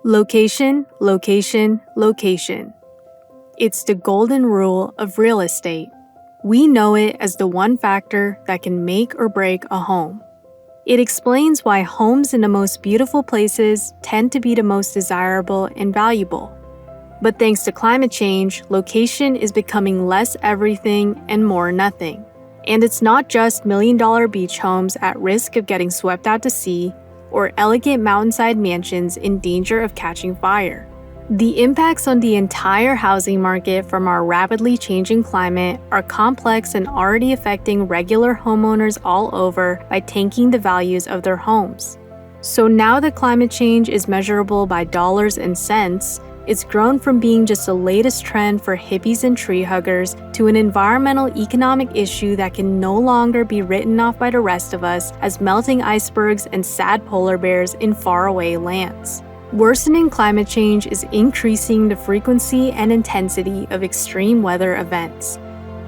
Location, location, location. It's the golden rule of real estate. We know it as the one factor that can make or break a home. It explains why homes in the most beautiful places tend to be the most desirable and valuable. But thanks to climate change, location is becoming less everything and more nothing. And it's not just million-dollar beach homes at risk of getting swept out to sea or elegant mountainside mansions in danger of catching fire. The impacts on the entire housing market from our rapidly changing climate are complex and already affecting regular homeowners all over by tanking the values of their homes. So now that climate change is measurable by dollars and cents, it's grown from being just the latest trend for hippies and tree huggers to an environmental economic issue that can no longer be written off by the rest of us as melting icebergs and sad polar bears in faraway lands. Worsening climate change is increasing the frequency and intensity of extreme weather events.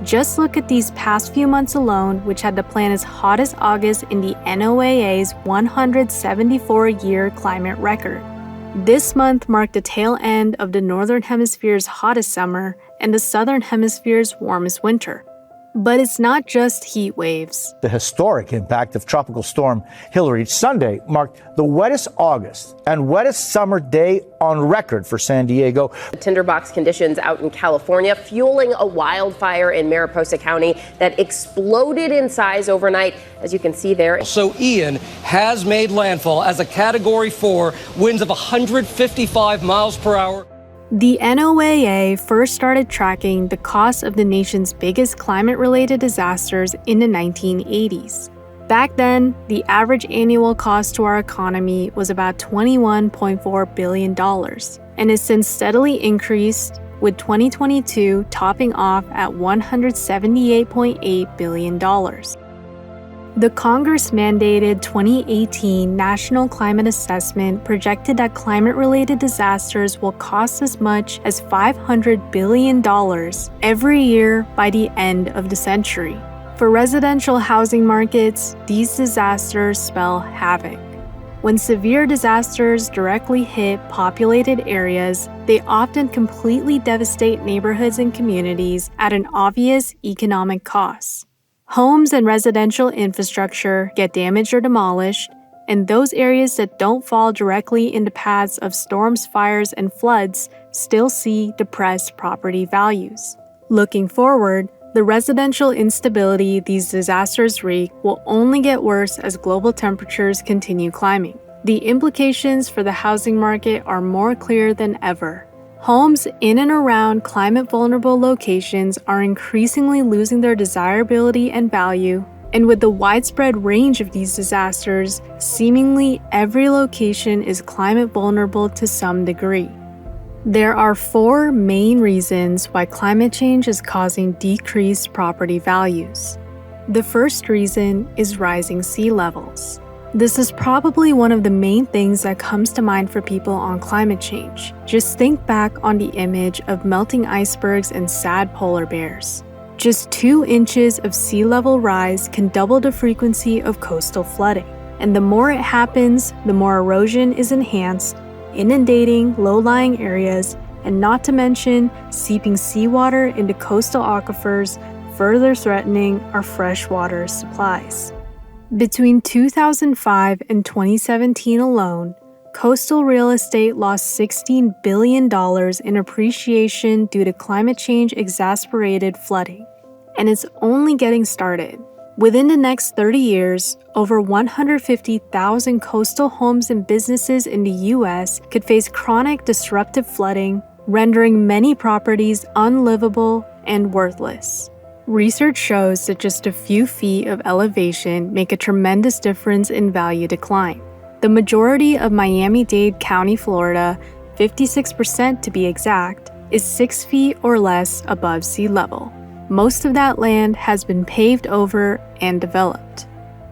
Just look at these past few months alone, which had the planet's hottest August in the NOAA's 174-year climate record. This month marked the tail end of the Northern Hemisphere's hottest summer and the Southern Hemisphere's warmest winter. But it's not just heat waves. The historic impact of Tropical Storm Hillary Sunday marked the wettest August and wettest summer day on record for San Diego. Tinderbox conditions out in California fueling a wildfire in Mariposa County that exploded in size overnight, as you can see there. So Ian has made landfall as a Category 4, winds of 155 miles per hour. The NOAA first started tracking the cost of the nation's biggest climate-related disasters in the 1980s. Back then, the average annual cost to our economy was about $21.4 billion, and has since steadily increased, with 2022 topping off at $178.8 billion. The Congress-mandated 2018 National Climate Assessment projected that climate-related disasters will cost as much as $500 billion every year by the end of the century. For residential housing markets, these disasters spell havoc. When severe disasters directly hit populated areas, they often completely devastate neighborhoods and communities at an obvious economic cost. Homes and residential infrastructure get damaged or demolished, and those areas that don't fall directly in the paths of storms, fires, and floods still see depressed property values. Looking forward, the residential instability these disasters wreak will only get worse as global temperatures continue climbing. The implications for the housing market are more clear than ever. Homes in and around climate-vulnerable locations are increasingly losing their desirability and value, and with the widespread range of these disasters, seemingly every location is climate-vulnerable to some degree. There are 4 main reasons why climate change is causing decreased property values. The first reason is rising sea levels. This is probably one of the main things that comes to mind for people on climate change. Just think back on the image of melting icebergs and sad polar bears. Just 2 inches of sea level rise can double the frequency of coastal flooding. And the more it happens, the more erosion is enhanced, inundating low-lying areas, and not to mention seeping seawater into coastal aquifers, further threatening our freshwater supplies. Between 2005 and 2017 alone, coastal real estate lost $16 billion in appreciation due to climate change-exacerbated flooding. And it's only getting started. Within the next 30 years, over 150,000 coastal homes and businesses in the U.S. could face chronic disruptive flooding, rendering many properties unlivable and worthless. Research shows that just a few feet of elevation make a tremendous difference in value decline. The majority of Miami-Dade County, Florida, 56% to be exact, is 6 feet or less above sea level. Most of that land has been paved over and developed.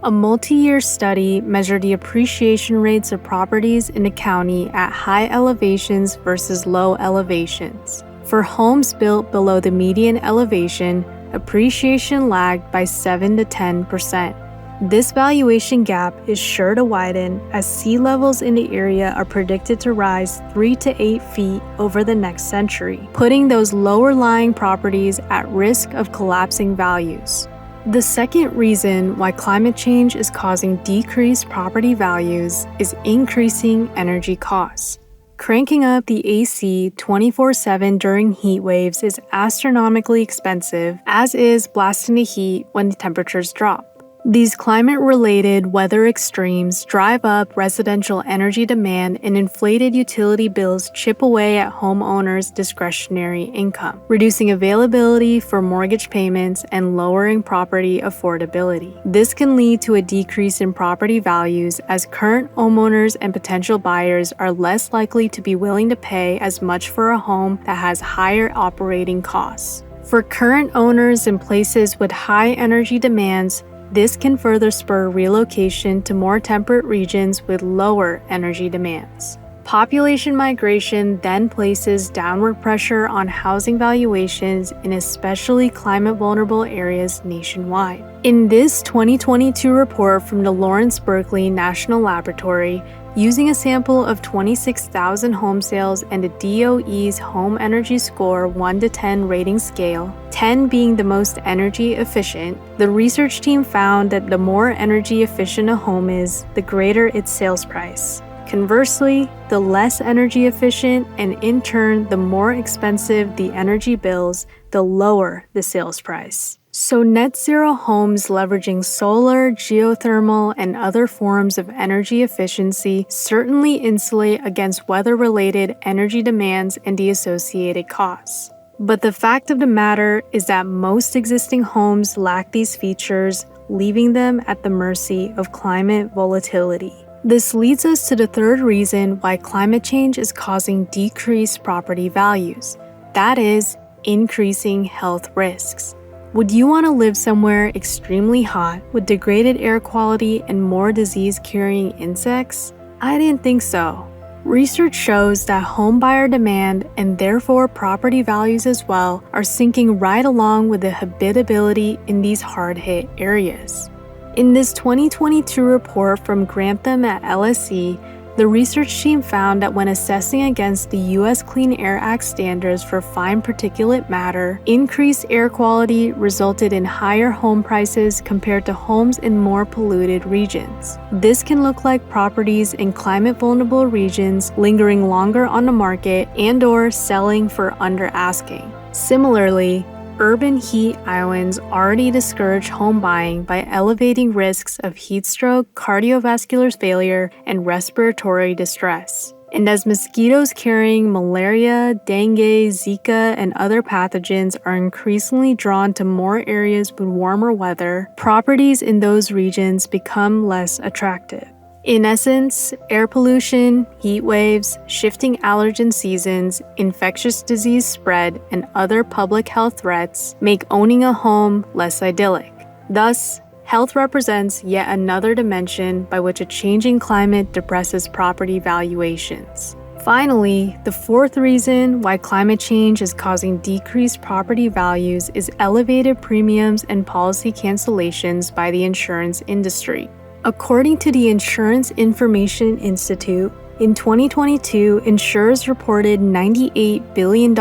A multi-year study measured the appreciation rates of properties in the county at high elevations versus low elevations. For homes built below the median elevation, appreciation lagged by 7 to 10%. This valuation gap is sure to widen as sea levels in the area are predicted to rise 3 to 8 feet over the next century, putting those lower-lying properties at risk of collapsing values. The second reason why climate change is causing decreased property values is increasing energy costs. Cranking up the AC 24/7 during heat waves is astronomically expensive, as is blasting the heat when the temperatures drop. These climate-related weather extremes drive up residential energy demand, and inflated utility bills chip away at homeowners' discretionary income, reducing availability for mortgage payments and lowering property affordability. This can lead to a decrease in property values as current homeowners and potential buyers are less likely to be willing to pay as much for a home that has higher operating costs. For current owners in places with high energy demands, this can further spur relocation to more temperate regions with lower energy demands. Population migration then places downward pressure on housing valuations in especially climate-vulnerable areas nationwide. In this 2022 report from the Lawrence Berkeley National Laboratory, using a sample of 26,000 home sales and the DOE's Home Energy Score 1 to 10 rating scale, 10 being the most energy efficient, the research team found that the more energy efficient a home is, the greater its sales price. Conversely, the less energy efficient and in turn the more expensive the energy bills, the lower the sales price. So net zero homes leveraging solar, geothermal, and other forms of energy efficiency certainly insulate against weather-related energy demands and the associated costs. But the fact of the matter is that most existing homes lack these features, leaving them at the mercy of climate volatility. This leads us to the third reason why climate change is causing decreased property values. That is, increasing health risks. Would you want to live somewhere extremely hot with degraded air quality and more disease-carrying insects? I didn't think so. Research shows that home buyer demand, and therefore property values as well, are sinking right along with the habitability in these hard-hit areas. In this 2022 report from Grantham at LSE, the research team found that when assessing against the U.S. Clean Air Act standards for fine particulate matter, increased air quality resulted in higher home prices compared to homes in more polluted regions. This can look like properties in climate-vulnerable regions lingering longer on the market and/or selling for under-asking. Similarly, urban heat islands already discourage home buying by elevating risks of heat stroke, cardiovascular failure, and respiratory distress. And as mosquitoes carrying malaria, dengue, Zika, and other pathogens are increasingly drawn to more areas with warmer weather, properties in those regions become less attractive. In essence, air pollution, heat waves, shifting allergen seasons, infectious disease spread, and other public health threats make owning a home less idyllic. Thus, health represents yet another dimension by which a changing climate depresses property valuations. Finally, the fourth reason why climate change is causing decreased property values is elevated premiums and policy cancellations by the insurance industry. According to the Insurance Information Institute, in 2022, insurers reported $98 billion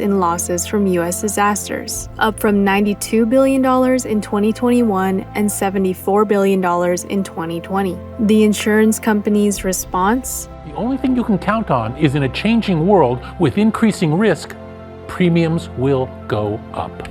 in losses from U.S. disasters, up from $92 billion in 2021 and $74 billion in 2020. The insurance company's response? The only thing you can count on is in a changing world with increasing risk, premiums will go up.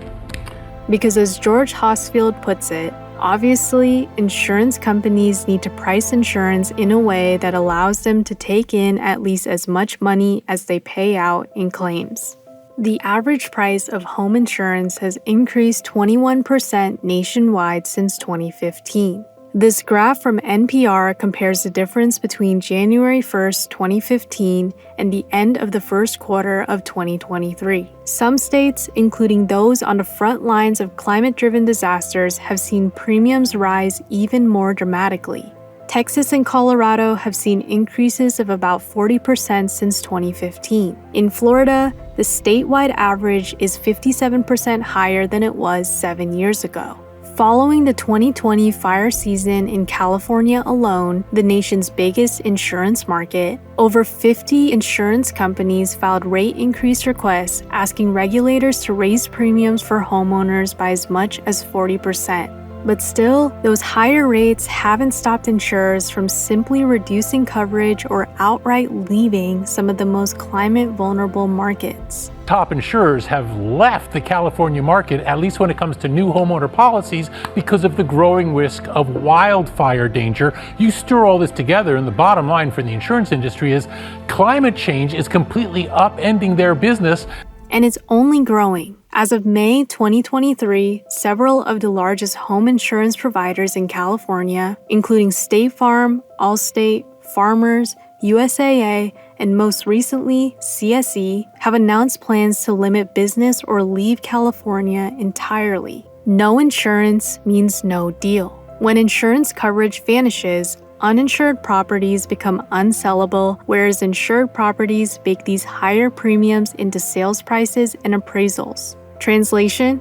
Because as George Hosfield puts it, obviously, insurance companies need to price insurance in a way that allows them to take in at least as much money as they pay out in claims. The average price of home insurance has increased 21% nationwide since 2015. This graph from NPR compares the difference between January 1st, 2015 and the end of the first quarter of 2023. Some states, including those on the front lines of climate-driven disasters, have seen premiums rise even more dramatically. Texas and Colorado have seen increases of about 40% since 2015. In Florida, the statewide average is 57% higher than it was 7 years ago. Following the 2020 fire season in California alone, the nation's biggest insurance market, over 50 insurance companies filed rate increase requests asking regulators to raise premiums for homeowners by as much as 40%. But still, those higher rates haven't stopped insurers from simply reducing coverage or outright leaving some of the most climate-vulnerable markets. Top insurers have left the California market, at least when it comes to new homeowner policies, because of the growing risk of wildfire danger. You stir all this together, and the bottom line for the insurance industry is climate change is completely upending their business. And it's only growing. As of May 2023, several of the largest home insurance providers in California, including State Farm, Allstate, Farmers, USAA, and most recently CSE, have announced plans to limit business or leave California entirely. No insurance means no deal. When insurance coverage vanishes, uninsured properties become unsellable, whereas insured properties bake these higher premiums into sales prices and appraisals. Translation: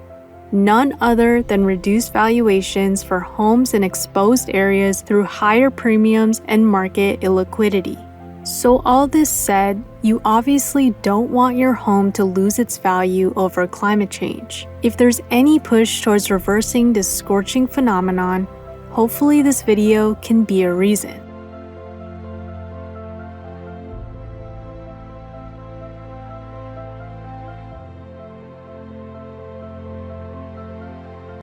none other than reduced valuations for homes in exposed areas through higher premiums and market illiquidity. So all this said, you obviously don't want your home to lose its value over climate change. If there's any push towards reversing this scorching phenomenon, hopefully this video can be a reason.